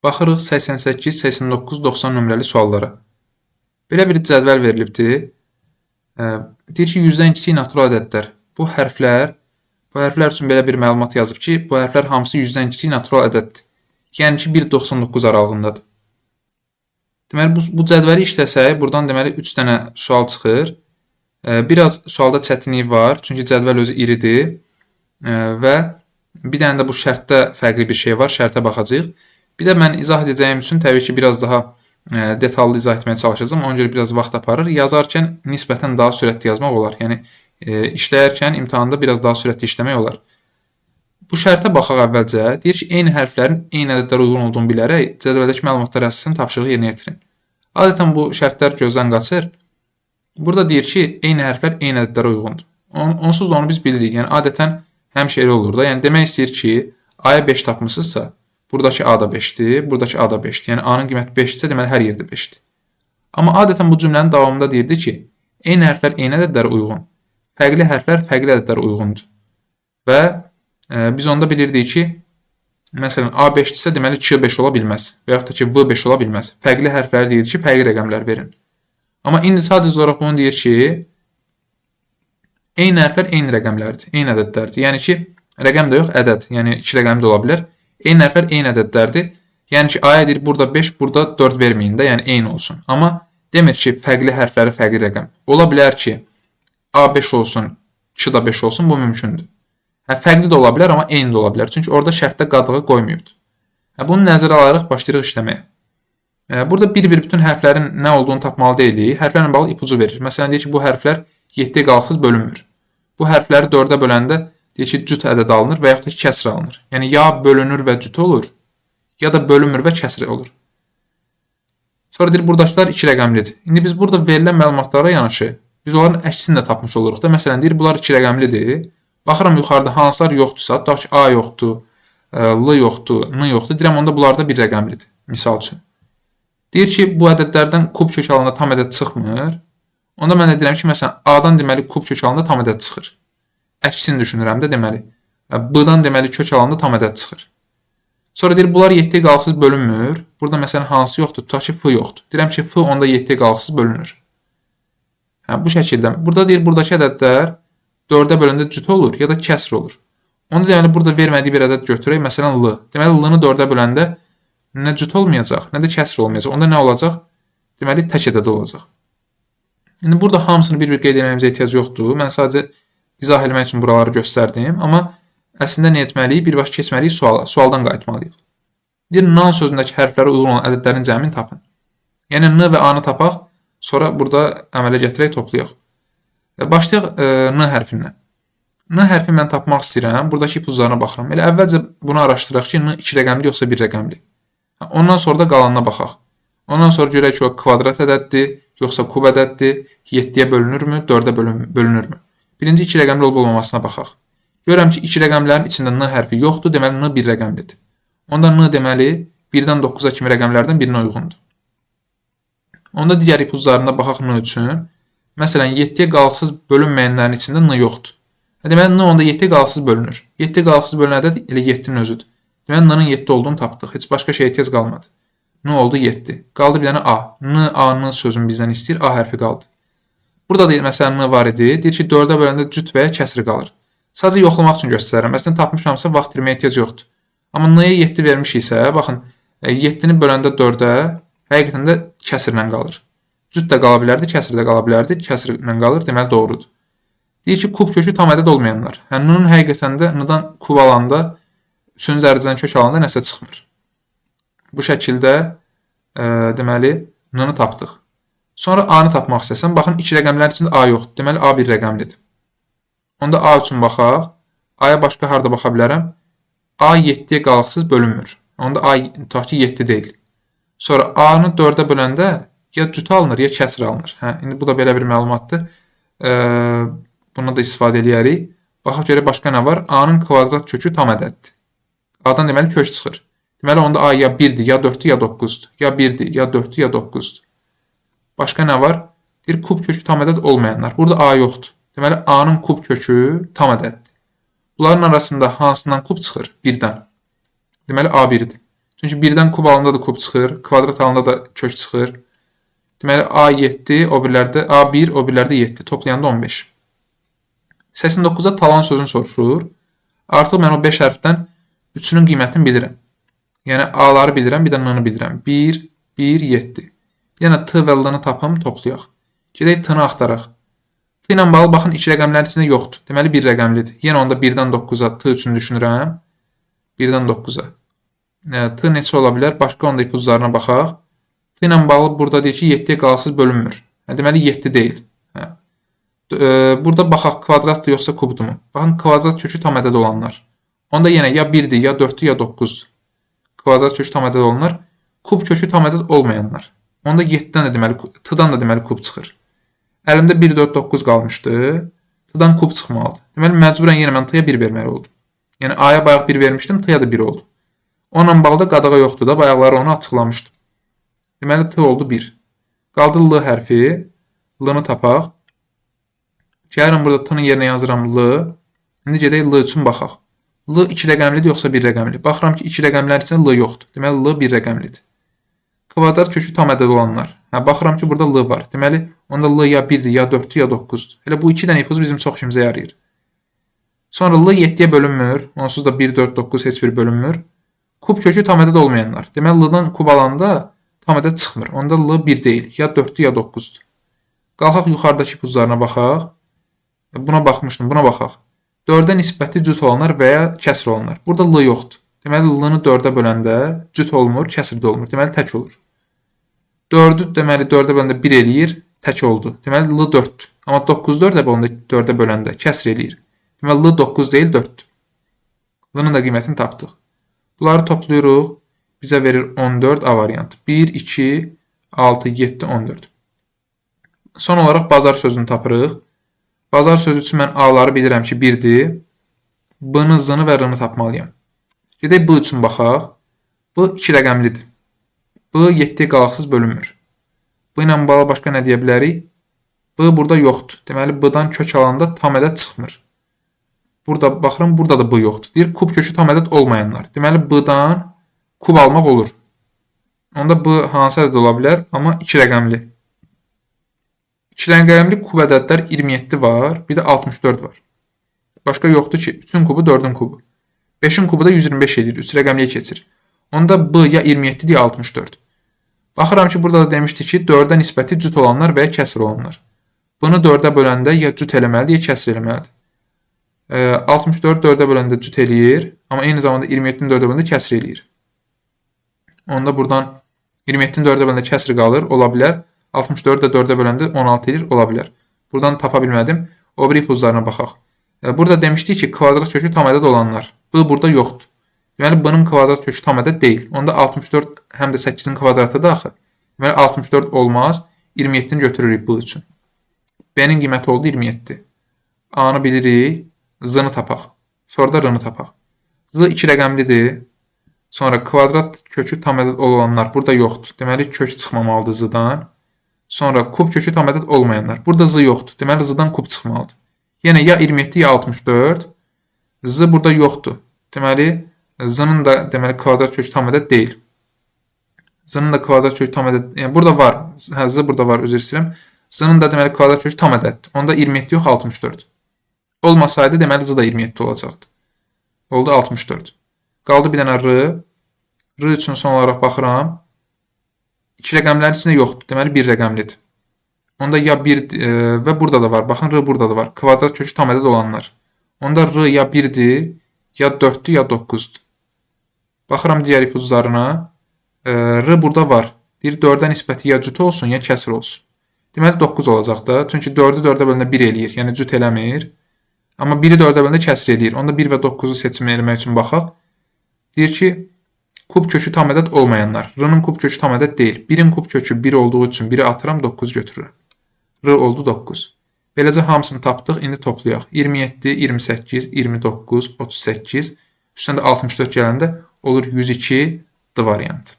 Baxırıq 88, 89, 90 nömrəli suallara. Belə bir cədvəl verilibdir. Deyir ki, 100-dən kiçik natural ədədlər. Bu hərflər üçün belə bir məlumat yazıb ki, bu hərflər hamısı 100-dən kiçik natural ədəddir. Yəni ki, 1.99 aralığındadır. Deməli, bu cədvəli işləsək, buradan deməli 3 dənə sual çıxır. Biraz sualda çətinlik var, çünki cədvəl özü iridir və bir dənə də bu şərtdə fərqli bir şey var, şərtə baxacağıq. Bir də mən izah edəcəyim üçün təbii ki, biraz daha detallı izah etməyə çalışacağım. Ona görə biraz vaxt aparır. Yazarkən nisbətən daha sürətli yazmaq olar. Yəni, işləyərkən imtahanda biraz daha sürətli işləmək olar. Bu şərtə baxaq əvvəlcə. Deyir ki, eyni hərflərin eyni ədədlərə uyğun olduğunu bilərək cədvəldəki məlumatlar əsasında tapşırığı yerinə yetirin. Adətən bu şərtlər gözdən qaçır. Burada deyir ki, eyni hərflər eyni ədədlərə uyğundur. Onsuz da onu biz bilirik. Yəni, adətən həmişə elə olur da. Yəni, demək istəyir ki, A-ya 5 tapmısınızsa, buradakı A da 5'dir, buradakı A da 5'dir. Yəni, A-nın qiyməti 5-dirsə, deməli, hər yerdə 5'dir. Amma adətən bu cümlənin davamında deyirdi ki, eyni hərflər eyni ədədlərə uyğun, fərqli hərflər fərqli ədədlərə uyğundur. Və biz onda bilirdik ki, məsələn, A 5-dirsə, deməli, 2 5 ola bilməz və yaxud da ki, V 5 ola bilməz. Fərqli hərfləri deyir ki, fərqli rəqəmlər verin. Amma indi sadəcə olaraq bunu deyir ki, eyni hərflər eyni rəqəmlərdir, eyni ədədlərdir. Yəni ki, rəqəm də yox, ədəd. Yəni, 2 rəqəm də ola bilər. Eyni hərflər eyni ədədlərdir. Yəni ki, A-ya deyir, burada 5, burada 4 verməyin də, yəni eyni olsun. Amma demir ki, fərqli hərfləri fərqli rəqəm. Ola bilər ki, A 5 olsun, 2 da 5 olsun, bu mümkündür. Fərqli də ola bilər, amma eyni də ola bilər. Çünki orada şərtdə qadlığı qoymayıbdır. Bunu nəzərə alaraq başlayırıq işləməyə. Burada bir-bir bütün hərflərin nə olduğunu tapmalı deyilik. Hərflərlə bağlı ipucu verir. Məsələn, deyir ki, bu hərflər 7 qalıqsız bölünmür. Bu hərfləri 4-ə böləndə deyir ki, cüt ədəd alınır və yaxud da kəsr alınır. Yəni, ya bölünür və cüt olur, ya da bölünmür və kəsr olur. Sonra deyir, buradakılar 2 rəqəmlidir. İndi biz burada verilən məlumatlara yanaşı, biz onların əksini də tapmış oluruq da. Məsələn, deyir, bunlar 2 rəqəmlidir. Baxıram yuxarıda hansılar yoxdursa, tutaq ki, A yoxdur, L yoxdur, N yoxdur. Deyirəm, onda bunlarda bir rəqəmlidir, misal üçün. Deyir ki, bu ədədlərdən kub kök halında tam ədəd çıxmır. Onda mən də deyirəm ki, məsələn, A-dan deməli kub kök halında tam ədəd çıxır. Əksini düşünürəm də deməli. B-dan deməli kök halında tam ədəd çıxır. Sonra deyir, bunlar 7 qalıqsız bölünmür. Burada məsələn hansı yoxdur? Tutaq ki, F yoxdur. Deyirəm ki, F onda 7 qalıqsız bölünür. Bu şəkildə. Burada deyir, buradakı ədədlər 4-ə böləndə cüt olur, ya da kəsr olur. Onda deməli, burada vermədiyi bir ədəd götürək, məsələn, L. Deməli, L-nı 4-ə böləndə nə cüt olmayacaq, nə də kəsr olmayacaq. Onda nə olacaq? Deməli, tək ədəd olacaq. İndi burada hamısını bir-bir qeyd etməyimizə ehtiyac yoxdur. Mən sadəcə izah etmək üçün buraları göstərdim. Amma əslində nə etməliyik? Birbaşa keçməliyik suala. Sualdan qayıtmalıyıq. Deyir, nan sözündəki hərflərə uyğun olan ədədlərin cəmini tapın. Yəni, N və A-nı tapaq, sonra burada əmələ gətirək, toplayaq. Başlayaq N hərfindən. N hərfini mən tapmaq istəyirəm. Buradakı ipuclarına baxıram. Elə əvvəlcə bunu araşdıraq ki, N 2 rəqəmli yoxsa 1 rəqəmli. Ondan sonra da qalanına baxaq. Ondan sonra görək ki, o kvadrat ədəddir, yoxsa kub ədəddir, 7-yə bölünürmü, 4-ə bölünürmü? Birinci 2 rəqəmli olub olmamasına baxaq. Görürəm ki, 2 rəqəmlərin içində N hərfi yoxdur, deməli N 1 rəqəmlidir. Onda N deməli 1-dən 9-a kimi rəqəmlərdən birinə uyğundur. Onda digər ipuclarına baxaq N üçün. Məsələn, 7-yə qalıqsız bölünməyənlərin içində N yoxdur. Deməli, N onda 7 qalıqsız bölünür. 7 qalıqsız bölünən ədəd elə 7-nin özüdür. Deməli, N-nın 7 olduğunu tapdıq. Heç başqa şey ehtiyac qalmadı. N oldu 7. Qaldı bir dənə A. N, A, N sözünü bizdən istəyir. A hərfi qaldı. Burada da məsələn N var idi. Deyir ki, 4-ə böləndə cüt və ya kəsri qalır. Sadəcə yoxlamaq üçün göstərirəm. Əslində tapmışamsa vaxt itirməyə ehtiyac yoxdur. Amma N-yə 7 vermişiksə, baxın, 7-ni böləndə 4-ə həqiqətən də kəsrlə qalır. Cüt də qala bilərdi, kəsr də qala bilərdi, kəsrlə qalır, deməli doğrudur. Deyir ki, kub kökü tam ədəd olmayanlar. N-nin həqiqətən də N-dan kub alanda, 3-cü dərəcədən kök alanda nəsə çıxmır. Bu şəkildə deməli N-nı tapdıq. Sonra A-nı tapmaq istəsəm, baxın 2 rəqəmlərin içində A yoxdur. Deməli A bir rəqəmlidir. Onda A üçün baxaq. A-ya başqa harda baxa bilərəm? A 7-yə qalıqsız bölünmür. Onda A tutaq ki 7 deyil. Sonra A-nı 4-ə böləndə ya cüt alınır, ya kəsr alınır. İndi bu da belə bir məlumatdır. Buna da istifadə edərik. Baxaq görək başqa nə var? A-nın kvadrat kökü tam ədəddir. A-dan deməli kök çıxır. Deməli onda A ya 1-dir, ya 4-dür, ya 9-dur. Ya 1-dir, ya 4-dür, ya 9-dur. Başqa nə var? Bir kub kökü tam ədəd olmayanlar. Burada A yoxdur. Deməli A-nın kub kökü tam ədəddir. Bunların arasında hansından kub çıxır? 1-dən. Deməli A1-dir. Çünki 1-dən kub alanda da kub çıxır, kvadrat alanda da kök çıxır. Deməli A7, o birlərdə A1, o birlərdə 7. Toplayanda 15. 89-da talan sözünü soruşur. Artıq mən o 5 hərfdən 3-ünün qiymətini bilirəm. Yəni A-ları bilirəm, bir də N-nı bilirəm. 1, 1, 7. Yəni T və L-nı tapım, toplayaq. Gedək T-nı axtaraq. T ilə bağlı baxın 2 rəqəmlərin içində yoxdur. Deməli 1 rəqəmlidir. Yəni onda 1-dən 9-a T üçün düşünürəm. 1-dən 9-a. T neçə ola bilər? Başqa onda ipuzlarına baxaq. T ilə bağlı burada deyir ki 7-yə qalıqsız bölünmür. Deməli 7 deyil. Burada baxaq kvadratdır yoxsa kubdurmu? Baxın kvadrat kökü tam ədəd olanlar. Onda yenə ya 1-dir, ya 4-dür, ya 9-dur. Kvadrat kökü tam ədəd olanlar. Kub kökü tam ədəd olmayanlar. Onda 7-dən də deməli, T-dan da deməli kub çıxır. Əlimdə 1, 4, 9 qalmışdı. T-dan kub çıxmalıdır. Deməli, məcburən yenə mən T-ya 1 verməli oldum. Yəni, A-ya bayaq 1 vermişdim, T-ya da 1 oldu. Onunla bağlı da qadağa yoxdur da, bayaqları onu açıqlamışdım. Deməli, T oldu 1. Qaldı L hərfi. L-nı tapaq. Gəlin burada T-nın yerinə yazıram L. İndi gedək L üçün baxaq. L 2 rəqəmlidir yoxsa 1 rəqəmli? Baxıram ki, 2 rəqəmlər içində L yoxdur. Deməli, L 1 rəqəmlidir. Kvadrat kökü tam ədəd olanlar. Baxıram ki, burada L var. Deməli, onda L ya 1-dir, ya 4-dür, ya 9-dur. Elə bu 2 dənə ipuz bizim çox işimizə yarayır. Sonra L 7-yə bölünmür. Onsuz da 1, 4, 9 heç bir bölünmür. Kub kökü tam ədəd olmayanlar. Deməli, L-dan kub alanda tam ədəd çıxmır. Onda L 1 deyil. Ya 4-dür, ya 9-dur. Qalxaq yuxarıdakı ipuzlarına baxaq. Buna baxmışdım, buna baxaq. 4-ə nisbətli cüt olanlar və ya kəsr olanlar. Burada L yoxdur. Deməli, L-nı 4-ə böləndə cüt olmur, kəsr də olmur. Deməli, tək olur. 4-ü deməli 4-ə böləndə 1 eləyir, tək oldu. Deməli, L 4-dür. Amma 9-u 4-ə böləndə kəsr eləyir. Deməli, L 9 deyil, 4-dür. L-nın da qiymətini tapdıq. Bunları toplayırıq. Bizə verir 14 A variantı. 1, 2, 6, 7, 14. Son olaraq bazar sözünü tapırıq. Bazar sözü üçün mən A-ları bilirəm ki, 1-dir. B-nı, Z-nı və R-nı tapmalıyam. Gedək B üçün baxaq. B 2 rəqəmlidir. B 7-yə qalıqsız bölünmür. B ilə bağlı başqa nə deyə bilərik? B burada yoxdur. Deməli, B-dan kök alanda tam ədəd çıxmır. Burada baxıram, burada da B yoxdur. Deyir, kub kökü tam ədəd olmayanlar. Deməli, B-dan kub almaq olur. Onda B hansı ədəd ola bilər? Amma 2 rəqəmli. 2 rəqəmli kub ədədlər 27 var, bir də 64 var. Başqa yoxdur ki, 3-ün kubu 4-ün kubu. 5-in kubu da 125 edir, 3 rəqəmliyə keçir. Onda B ya 27 ya 64. Baxıram ki, burada da demişdi ki, 4-ə nisbəti cüt olanlar və ya kəsr olanlar. Bunu 4-ə böləndə ya cüt eləməlidir, ya kəsr eləməlidir. 64 4-ə böləndə cüt eləyir, amma eyni zamanda 27-ni 4-ə böləndə kəsr eləyir. Onda buradan 27-ni 4-ə böləndə kəsr qalır, ola bilər. 64-ü də 4-ə böləndə 16 eləyir, ola bilər. Buradan tapa bilmədim. O bir ipuzlarına baxaq. Burada demişdik ki, kvadrat kökü tam ədəd olanlar. B burada yoxdur. Deməli, B-nın kvadrat kökü tam ədəd deyil. Onda 64 həm də 8-in kvadratıdır axı. Deməli, 64 olmaz. 27-ni götürürük B üçün. B-nin qiyməti oldu 27. A-nı bilirik. Z-nı tapaq. Sonra da R-nı tapaq. Z 2 rəqəmlidir. Sonra kvadrat kökü tam ədəd olanlar burada yoxdur. Deməli, kök çıxmamalıdır Z-dan. Sonra kub kökü tam ədəd olmayanlar. Burada Z yoxdur. Deməli, Z-dan kub çıxmalıdır. Yenə ya 27 ya 64. Z burada yoxdur. Deməli, Z-nın da deməli kvadrat kökü tam ədəd deyil. Z-nın da kvadrat kökü tam ədəd, yəni burada var. Hə, Z burada var, üzr istəyirəm. Z-nın da deməli kvadrat kökü tam ədəddir. Onda 27 yox, 64. Olmasaydı deməli Z da 27 olacaqdı. Oldu 64. Qaldı bir dənə R. R üçün son olaraq baxıram. 2 rəqəmlərin içində yoxdur. Deməli 1 rəqəmlidir. Onda ya 1 və burada da var. Baxın, R burada da var. Kvadrat kökü tam ədəd olanlar. Onda R ya 1-dir, ya 4-dür, ya 9-dur. Baxıram digər ipuzlarına. R burada var. Deyir, 4-ə nisbəti ya cüt olsun, ya kəsr olsun. Deməli 9 olacaq da. Çünki 4-ü 4-ə böləndə 1 eləyir. Yəni cüt eləmir. Amma 1-i 4-ə böləndə kəsr eləyir. Onda 1 və 9-u seçim eləmək üçün baxaq. Deyir ki, kub kökü tam ədəd olmayanlar. R-nın kub kökü tam ədəd deyil. 1-in kub kökü 1 olduğu üçün 1-i atıram, 9 götürürəm. R oldu 9. Beləcə hamısını tapdıq. İndi toplayaq. 27, 28, 29, 38. Üstündə də 64 gələndə olur 102 D variantı.